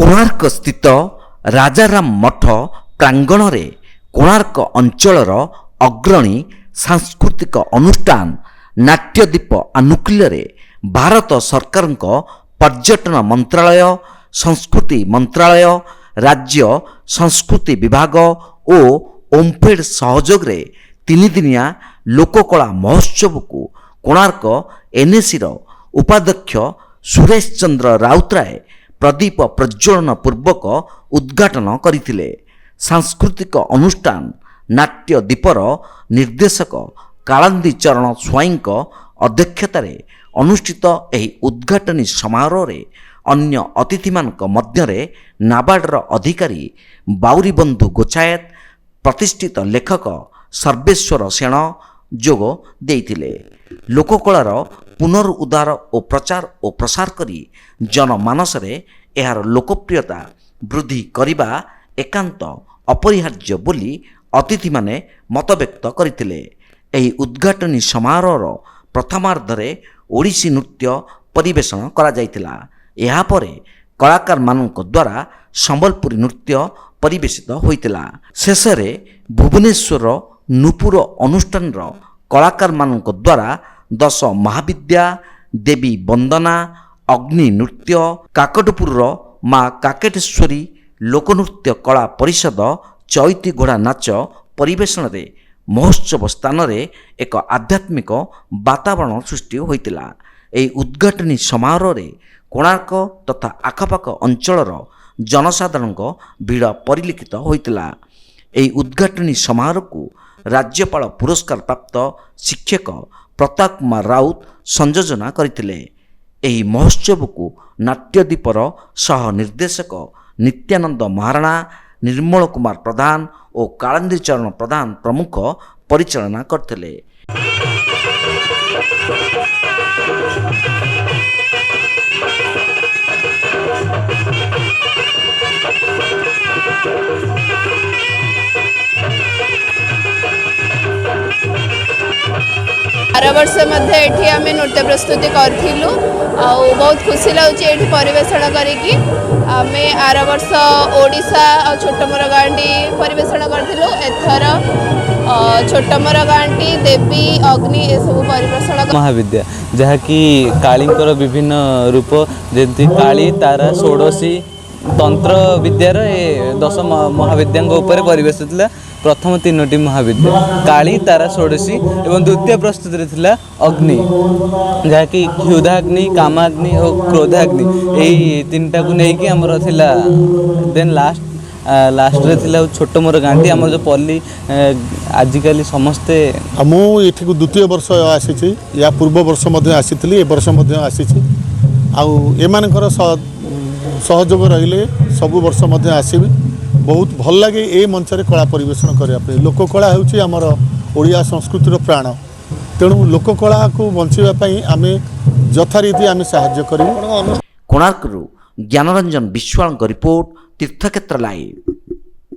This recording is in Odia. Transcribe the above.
କୋଣାର୍କ ସ୍ଥିତ ରାଜାରାମ ମଠ ପ୍ରାଙ୍ଗଣରେ କୋଣାର୍କ ଅଞ୍ଚଳର ଅଗ୍ରଣୀ ସାଂସ୍କୃତିକ ଅନୁଷ୍ଠାନ ନାଟ୍ୟଦୀପ ଆନୁକୂଲ୍ୟରେ ଭାରତ ସରକାରଙ୍କ ପର୍ଯ୍ୟଟନ ମନ୍ତ୍ରାଳୟ, ସଂସ୍କୃତି ମନ୍ତ୍ରାଳୟ, ରାଜ୍ୟ ସଂସ୍କୃତି ବିଭାଗ ଓ ଓମ୍ଫେଡ୍ ସହଯୋଗରେ ତିନିଦିନିଆ ଲୋକକଳା ମହୋତ୍ସବକୁ କୋଣାର୍କ ଏନ୍ଏସିର ଉପାଧ୍ୟକ୍ଷ ସୁରେଶ ଚନ୍ଦ୍ର ରାଉତରାୟ ପ୍ରଦୀପ ପ୍ରଜ୍ୱଳନ ପୂର୍ବକ ଉଦ୍ଘାଟନ କରିଥିଲେ। ସାଂସ୍କୃତିକ ଅନୁଷ୍ଠାନ ନାଟ୍ୟଦୀପର ନିର୍ଦ୍ଦେଶକ କାଳନ୍ଦୀ ଚରଣ ସ୍ୱାଇଁଙ୍କ ଅଧ୍ୟକ୍ଷତାରେ ଅନୁଷ୍ଠିତ ଏହି ଉଦ୍ଘାଟନୀ ସମାରୋହରେ ଅନ୍ୟ ଅତିଥିମାନଙ୍କ ମଧ୍ୟରେ ନାବାର୍ଡ଼ର ଅଧିକାରୀ ବାଉରୀବନ୍ଧୁ ଗୋଚାୟତ, ପ୍ରତିଷ୍ଠିତ ଲେଖକ ସର୍ବେଶ୍ୱର ସେଣ ଯୋଗ ଦେଇଥିଲେ। ଲୋକକଳାର ପୁନରୁଦ୍ଧାର ଓ ପ୍ରଚାର ଓ ପ୍ରସାର କରି ଜନମାନସରେ ଏହାର ଲୋକପ୍ରିୟତା ବୃଦ୍ଧି କରିବା ଏକାନ୍ତ ଅପରିହାର୍ଯ୍ୟ ବୋଲି ଅତିଥିମାନେ ମତବ୍ୟକ୍ତ କରିଥିଲେ। ଏହି ଉଦ୍ଘାଟନୀ ସମାରୋହର ପ୍ରଥମାର୍ଦ୍ଧରେ ଓଡ଼ିଶୀ ନୃତ୍ୟ ପରିବେଷଣ କରାଯାଇଥିଲା। ଏହାପରେ କଳାକାରମାନଙ୍କ ଦ୍ୱାରା ସମ୍ବଲପୁରୀ ନୃତ୍ୟ ପରିବେଷିତ ହୋଇଥିଲା। ଶେଷରେ ଭୁବନେଶ୍ୱର ନୂପୁର ଅନୁଷ୍ଠାନର କଳାକାରମାନଙ୍କ ଦ୍ୱାରା 10 ମହାବିଦ୍ୟା, ଦେବୀ ବନ୍ଦନା, ଅଗ୍ନି ନୃତ୍ୟ, କାକଟପୁରର ମା କାକେଟେଶ୍ୱରୀ ଲୋକନୃତ୍ୟ କଳା ପରିଷଦ ଚଇତି ଘୋଡ଼ା ନାଚ ପରିବେଷଣରେ ମହୋତ୍ସବ ସ୍ଥାନରେ ଏକ ଆଧ୍ୟାତ୍ମିକ ବାତାବରଣ ସୃଷ୍ଟି ହୋଇଥିଲା। ଏହି ଉଦ୍ଘାଟନୀ ସମାରୋହରେ କୋଣାର୍କ ତଥା ଆଖପାଖ ଅଞ୍ଚଳର ଜନସାଧାରଣଙ୍କ ଭିଡ଼ ପରିଲକ୍ଷିତ ହୋଇଥିଲା। ଏହି ଉଦ୍ଘାଟନୀ ସମାରୋହକୁ ରାଜ୍ୟପାଳ ପୁରସ୍କାର ପ୍ରାପ୍ତ ଶିକ୍ଷକ ପ୍ରତାପ କୁମାର ରାଉତ ସଂଯୋଜନା କରିଥିଲେ। ଏହି ମହୋତ୍ସବକୁ ନାଟ୍ୟଦୀପର ସହ ନିର୍ଦ୍ଦେଶକ ନିତ୍ୟାନନ୍ଦ ମହାରଣା, ନିର୍ମଳ କୁମାର ପ୍ରଧାନ ଓ କାଳନ୍ଦୀ ଚରଣ ପ୍ରଧାନ ପ୍ରମୁଖ ପରିଚାଳନା କରିଥିଲେ। आर वर्ष ये आम नृत्य प्रस्तुति करूँ बहुत खुशी लगे ये परिवेषण करें आर वर्ष ओडिशा और छोटमोर गाँटी परिवेषण करूँ एथर छोटमोर गाँटी देवी अग्नि ये सब परिवेषण महाविद्या जहाँकि कालींकर विभिन्न रूप जमी काली तारा षोडशी तंत्र विद्यार 10 महाविद्या परिवेशित प्रथम 3टी महाविद्या काली तारा षोडशी एवं द्वितीय प्रस्तुति थिला अग्नि जहाँकि क्षुधाग्नि, कामाग्नि और क्रोधाग्नि यही 3टा को लेकिन आमर थिला देन लास्ट रे थिला छोट मोर गांधी आमर जो पल्ली आजिकली समस्ते मु एठी को द्वितीय वर्ष आसी या पूर्व वर्ष मध्य आसी ए वर्ष मध्य आसी आउ एमानकर सहयोग रहिले सब वर्ष मध्य आसीबी बहुत भल लगे ये मंच रे कला परिवेषण करने लोककला हूँ आमर ओडिया संस्कृतिर प्राण तेणु लोककला को बचाई आम यथारीति आम साहाय्य करूँ। कोणार्करू ज्ञानरंजन विश्वाल रिपोर्ट तीर्थक्षेत्र लाइव।